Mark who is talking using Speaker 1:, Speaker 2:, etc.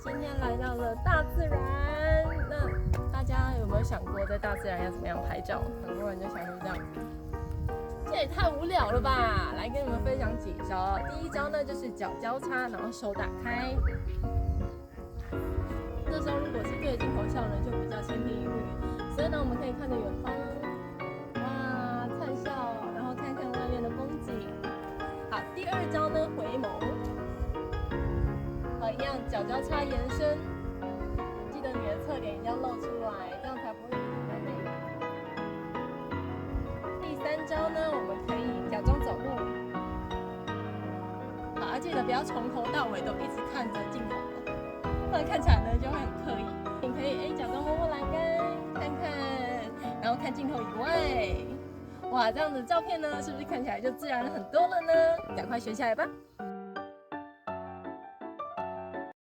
Speaker 1: 今天来到了大自然，那大家有没有想过在大自然要怎么样拍照？很多人就想说这样，这也太无聊了吧！来跟你们分享几招。第一招呢就是脚交叉，然后手打开。这时候如果是对着镜头笑呢，就比较千篇一律。所以呢，我们可以看着远方，哇，灿笑，然后看看外面的风景。好，第二招呢回眸。一样，脚交叉延伸，记得你的侧脸一定要露出来，这样才不会太累。第三招呢，我们可以假装走路，好，记得不要从头到尾都一直看着镜头，不然看起来呢就会很刻意。你可以假装摸摸栏杆，看看，然后看镜头以外，哇，这样的照片呢，是不是看起来就自然了很多了呢？赶快学起来吧！